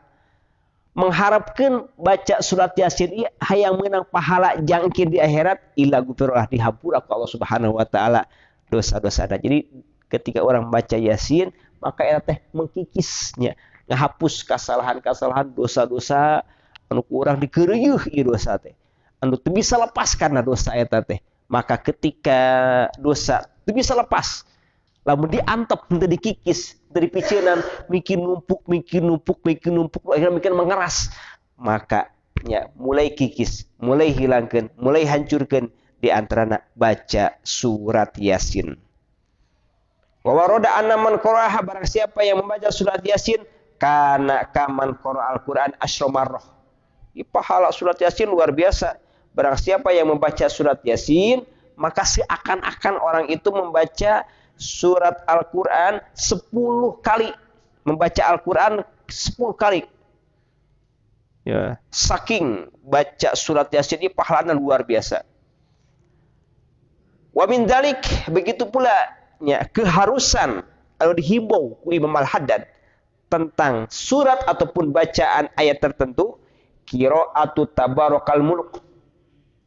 mengharapkan baca surat Yasin ieu hayang meunang pahala jangkir di akhirat, illa gufiralah, dihampura ku Allah Subhanahu wa taala dosa-dosana. Jadi ketika orang baca Yasin, maka eta teh mengkikisnya, ngahapus kesalahan-kesalahan, dosa-dosa anu urang dikeureuh ieu dosa teh. Anu teu bisa lepas karena dosa eta teh. Maka ketika dosa teu bisa lepas, lamun diantep henteu dikikis, teu dipiceunan, bikin numpuk, akhirnya bikin mengeras. Maka ya mulai kikis, mulai hilangkeun, mulai hancurkeun di antarana baca surat Yasin. Wa waroda anna man qara'aha, barang siapa yang membaca surat Yasin, kana kaman qara al-Qur'an asyra marrah. Pahala surat Yasin luar biasa. Barang siapa yang membaca surat Yasin, maka seakan-akan orang itu membaca surat Al-Quran 10 kali. Membaca Al-Quran 10 kali. Ya, saking baca surat Yasin ini pahalanya luar biasa. Wa min dzalik, begitu pula ya, keharusan atau dihimbau ku Imam Al-Haddad tentang surat ataupun bacaan ayat tertentu, qiraatu tabarakal mulk.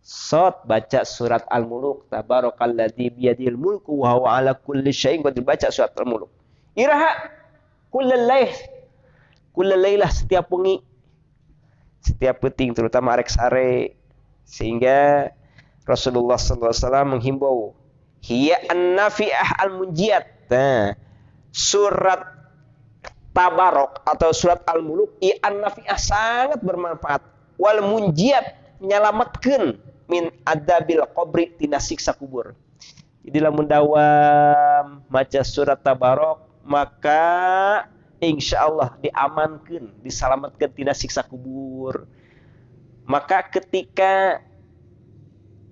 Sot baca surat Al-Muluk, tabarakalladzi biyadihil mulku wa huwa ala kulli syai'in qadir, baca surat Al-Muluk. Iraha kullal lailah, setiap wengi, setiap penting, terutama arek sare. Sehingga Rasulullah SAW menghimbau, hiya an-nafi'ah al-munjiyat. Nah, surat Tabarok atau surat Al-Muluk, i an-nafi'ah sangat bermanfaat, wal munjiyat, menyelamatkan min adabil qabri, tina siksa kubur. Jadi lamun dawam maca surat Tabarok, maka insyaallah diamankan, diselamatkan tina siksa kubur. Maka ketika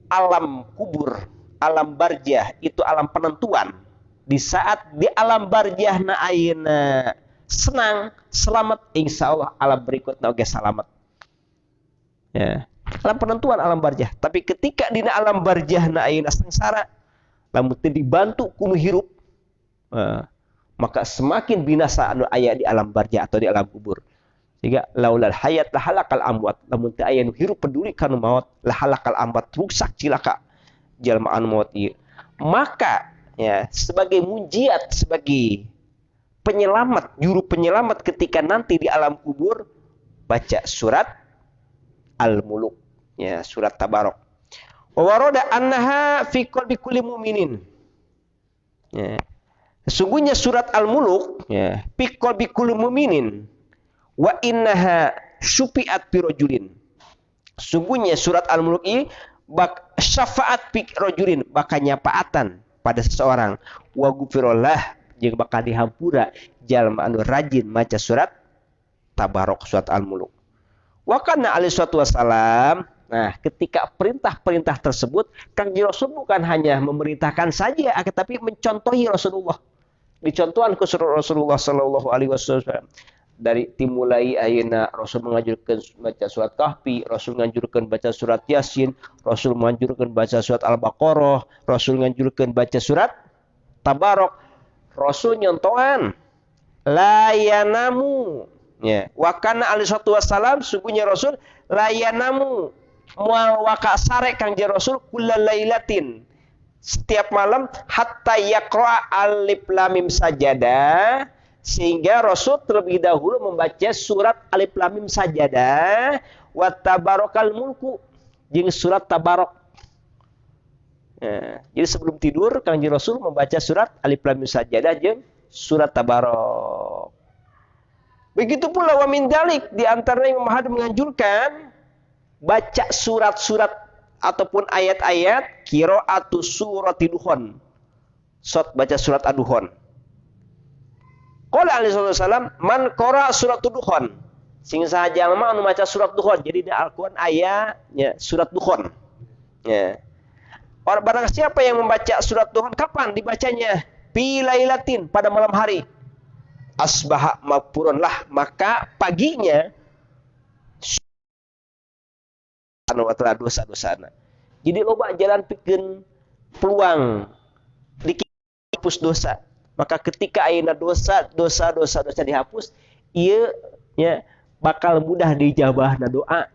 alam kubur, alam barzah itu alam penentuan. Di saat di alam barzah na ayeuna senang, selamat, insya Allah alam berikutnya oke selamat. Ya. Alam penentuan alam barjah. Tapi ketika dina alam barjah na ayeuna sengsara, lamun teu dibantu kudu hirup, maka semakin binasa anu aya di alam barjah atau di alam kubur. Sehingga laulal hayat lahalakal amwat, lamun teu aya nu hirup peduli kana maut, lahalakal amwat, rusak cilaka jalma anu maut ieu. Maka ya sebagai munjiat, sebagai penyelamat, juru penyelamat ketika nanti di alam kubur, baca surat Al-Muluk, ya surat Tabarok. Wa warada annaha fi qalbi kulli mu'minin. Ya. Sesungguhnya surat Al-Muluk, ya, fi qalbi kulli mu'minin wa innaha syufi'at bi rajulin. Sungguhnya surat Al-Muluk ini syafaat bi rajulin, bakal nyapaatan pada seseorang, wa ghufirallah jeung bakal dihampura jalma anu rajin maca surat Tabarok, surat Al-Muluk. Wa kana alaihi wassalam, nah ketika perintah-perintah tersebut Kang Rasul bukan hanya memerintahkan saja, tetapi mencontohi Rasulullah. Dicontohkan ke Rasulullah sallallahu alaihi wasallam. Dari timulai ayeuna Rasul menganjurkan baca surat Kahfi, Rasul menganjurkan baca surat Yasin, Rasul menganjurkan baca surat Al-Baqarah, Rasul menganjurkan baca surat Tabarok. Rasul nyontohan la yanamu, ya, wa kana alaihi wassalam, sungguhnya Rasul la yanamu moal waka sare Kangjeng Rasul kullalailatin, setiap malam, hatta yaqra alif lam mim sajadah, sehingga Rasul terlebih dahulu membaca surat alif lam mim sajadah wa tabarakal mulku jeung surat Tabarok. Nah, jadi sebelum tidur Kangjeng Rasul membaca surat alif lam mim sajadah jeung surat Tabarok. Begitu pula wa min dalik, di antaranya Imam Ahmad menganjurkan baca surat-surat ataupun ayat-ayat qiraatu surati Duhon. Baca surat Ad-Duhon. Qala alaihi wasallam man qara surat Duhon. Sing saha jalma anu maca surat Duhon. Jadi di Al-Qur'an ayatnya surat Duhon. Ya. Barang siapa yang membaca surat Duhon, kapan dibacanya? Fi lailatin, pada malam hari. Asbaha maghfurunlah, maka paginya anu telah dosa-dosana. Jadi loba jalan pikeun peluang dihapus dosa. Maka ketika ayeuna dosa dihapus, ieu nya bakal mudah dijabahna doa.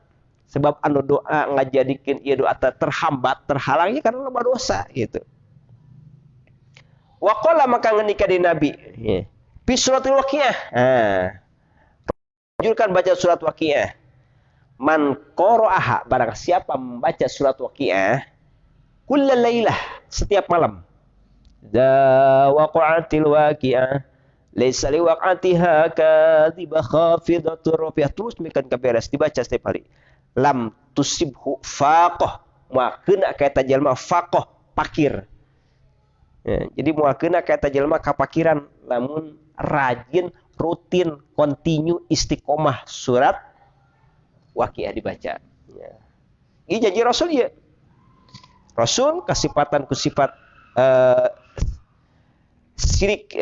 Sebab anu doa ngajadikeun ieu doa terhambat, terhalangnya karena loba dosa gitu. Wa qala, maka ngendika di Nabi, ya. Fi suratul Waqiah. Anjurkan baca surat Waqiah. Man qara'aha, barang siapa membaca surat Waqiah kullal lailah, setiap malam. Da waqa'atil waqi'ah laisa li waq'atiha kadhiba khafidatur rafi'ah, terus mikan kaberes dibaca setiap hari. Lam tusibhu faqah, moal keuna ka eta jalma faqah, pakir. Ya, jadi moal keuna ka eta jalma kapakiran lamun rajin, rutin, kontinu, istiqomah surat Waqiah dibaca. Ya. Ini janji Rasul ya. Rasul kesifatan ku sifat sirik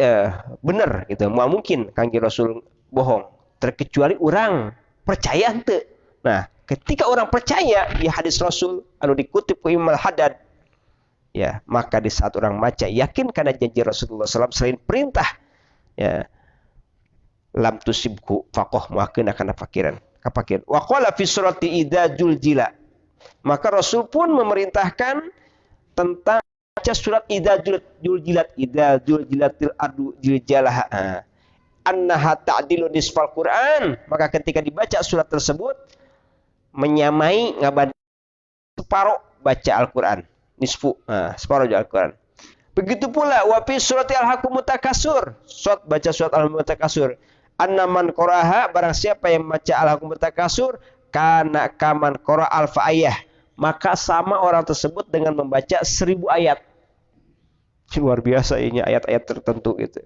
bener gitu. Mau mungkin Kangjeng Rasul bohong, terkecuali orang percaya henteu. Nah, ketika orang percaya di hadis Rasul anu dikutip ku Imam Al-Haddad, ya, maka di saat orang baca yakin karena janji Rasulullah SAW selain perintah, ya, lam tusibku faqah, muakeun akan fakiran kapakiran. Wa qala fi surati idza juljila, maka Rasul pun memerintahkan tentang baca surat idza juljilat, idza juljilatil ardu jiljalah, annaha ta'dilu nisfal Quran, maka ketika dibaca surat tersebut menyamai ngabanding separuh baca Al-Qur'an, nisfu, separuh Al-Qur'an. Begitu pula wa fi surati Al-Hakumut Takasur, baca surat Al-Mutakasur, anna man qaraha, barang siapa yang baca Al-Hakumut Takasur kana kaman qara alfa ayah, maka sama orang tersebut dengan membaca 1000 ayat. Luar biasa ini ayat-ayat tertentu gitu.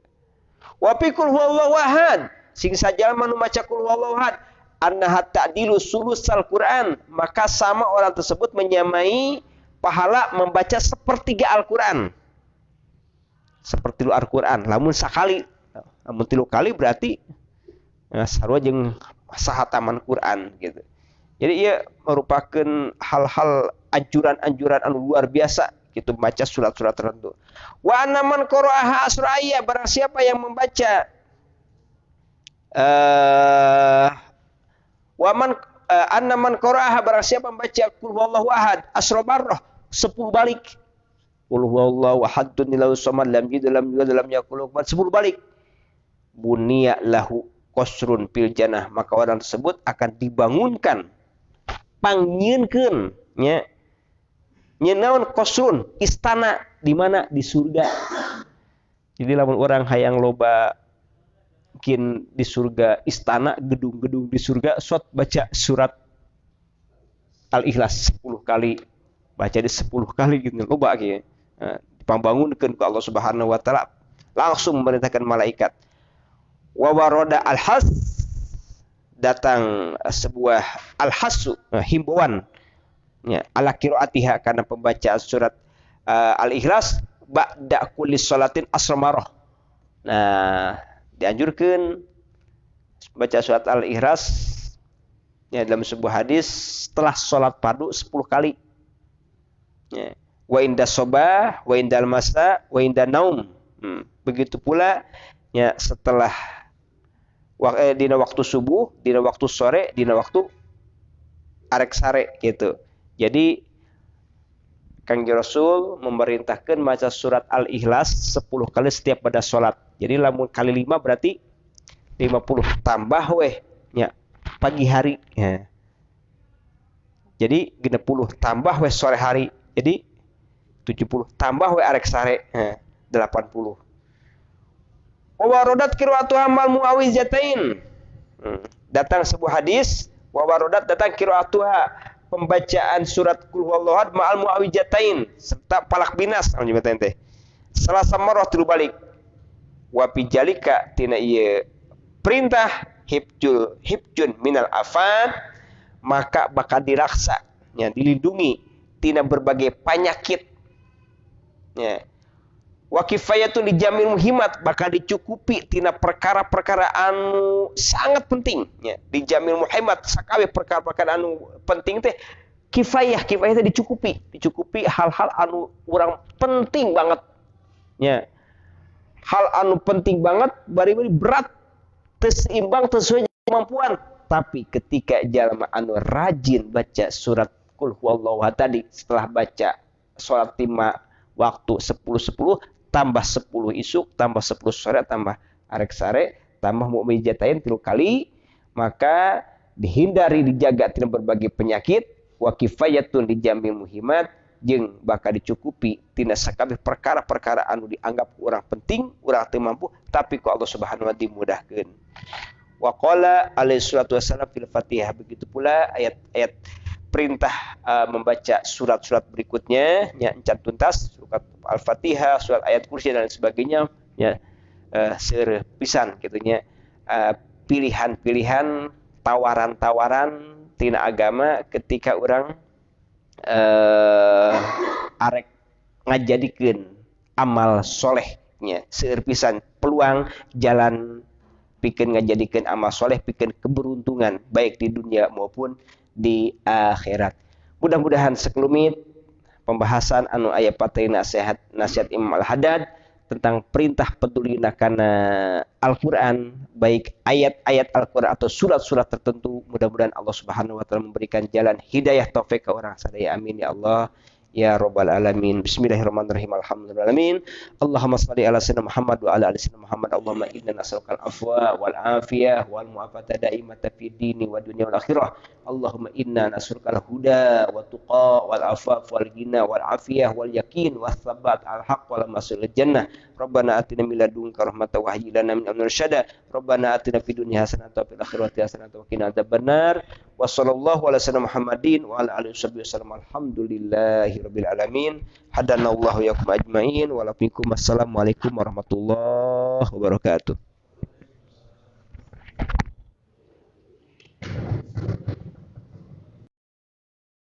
Wa fi qul huwallahu ahad, sing saja manu maca qul huwallahu ahad, annaha ta'dilu sulusal Quran, maka sama orang tersebut menyamai pahala membaca sepertiga Al-Quran. Seperti Al-Quran, lamun sakali, lamun 3 kali berarti sarua jeung sahataman Quran gitu. Jadi ia merupakan hal-hal anjuran-anjuran anu luar biasa gitu baca surat-surat tertentu. Wa anaman qara'aha asra'iyya, barang siapa yang membaca waman anaman qara'aha, barang siapa membaca qul huwallahu ahad asra marrah 10 balik. Qul huwallahu ahadun lahu samad lam yalid lam yulad lam yakul lahu kufuwan 10 balik. Bunya lahu qasrun fil jannah, maka orang tersebut akan dibangunkan panggieunkeun nya naon qasrun, istana di mana? Di surga. Jadi lamun orang hayang loba mungkin di surga istana, gedung-gedung di surga, sok baca surat Al-Ikhlas 10 kali. Baca di 10 kali gitu loba kieu. Dipanbangunkeun ku Allah Subhanahu wa taala, langsung memerintahkan malaikat. Wa warada al-has, datang sebuah al-hasu, himbauan ya, ala qiraatiha, karena pembacaan surat Al-Ikhlas ba'da kulli sholatin asramarah. Nah, dianjurkan baca surat Al-Ikhlas ya dalam sebuah hadis setelah sholat fardu 10 kali. Ya. Wa inda sobah, wa indal masa, wa inda naum. Begitu pula ya setelah dina waktu subuh, dina waktu sore, dina waktu arek sare gitu. Jadi Kanjeng Rasul memerintahkan baca surat Al-Ikhlas 10 kali setiap pada sholat. Jadi lamun kali 5 berarti 50 tambah weh nya pagi hari ya. Jadi 60 tambah weh sore hari. Jadi 70 tambah weh arek sare ya, 80. Wa waradat qiraatu amal muawizatain. Datang sebuah hadis, wa waradat datang qiraatuha, pembacaan surat qul huwallahu ahad ma'al muawizatain, serta palak binas anu nyebutan teh. Salasa marrah 3 balik. Wa pijalika tina ieu perintah hibjun minal afat, maka bakal diraksa ya, dilindungi tina berbagai penyakit ya. Wa kifayatun dijamil muhimat, bakal dicukupi tina perkara-perkara anu sangat penting ya. Dijamil muhimat sakawe perkara-perkara anu penting teh kifayah teh dicukupi hal-hal anu urang penting banget ya. Hal anu penting banget bari-bari berat teu seimbang, teu sesuai kemampuan. Tapi ketika jalma anu rajin baca surat qul huwallahu ahad tadi, setelah baca salat 5 waktu 10 tambah 10 isuk, tambah 10 sore, tambah arek sare, tambah mu'mijatain 3 kali, maka dihindari, dijaga tina berbagai penyakit. Wa kifayatun dijamil muhimat, jeung bakal dicukupi tina sakabeh perkara-perkara anu dianggap urang penting, urang teu mampu, tapi ku Allah Subhanahu wa taala dimudahkeun. Wa qala alaihi salatu wassalam fil Fatihah, begitu pula ayat-ayat perintah membaca surat-surat berikutnya ya, encan tuntas surat Al-Fatihah, surat ayat kursi dan sebagainya ya, seueur pisan kitu nya, pilihan-pilihan, tawaran-tawaran tina agama ketika orang arek ngajadikeun amal solehnya, seueur pisan peluang jalan pikeun ngajadikeun amal soleh, pikeun keberuntungan baik di dunia maupun di akhirat. Mudah-mudahan sekelumit pembahasan anu aya pateina nasihat Imam Al-Haddad tentang perintah pedulina kana Al-Qur'an, baik ayat-ayat Al-Qur'an atau surat-surat tertentu. Mudah-mudahan Allah Subhanahu wa taala memberikan jalan hidayah taufik ke orang sadaya. Amin ya Allah ya rabbal alamin. Bismillahirrahmanirrahim. Alhamdulillahirabbil alamin. Allahumma shalli ala sayyidina Muhammad wa ala ali sayyidina Muhammad. Allahumma inna nas'aluka al-afwa wal afiyah wal mu'afata daimata fid dini wad dunya wal akhirah. Allahumma inna nas'aluka al-huda wat tuqa wal afaf wal ghina wal afiyah wal yaqin was sabat al haqq wal masul jannah. Rabbana atina min ladunka rahmatan wa hayyi lana min amrina rasyada. Rabbana atina fid dunya hasanatan wa fil akhirati hasanatan wa qina adzabannar. Wa sallallahu ala sayyidina Muhammadin wa ala alihi wasallam. Alhamdulillahi rabbil alamin. Hadanallahu yakum ajmain wa lafikum. Assalamualaikum warahmatullahi wabarakatuh.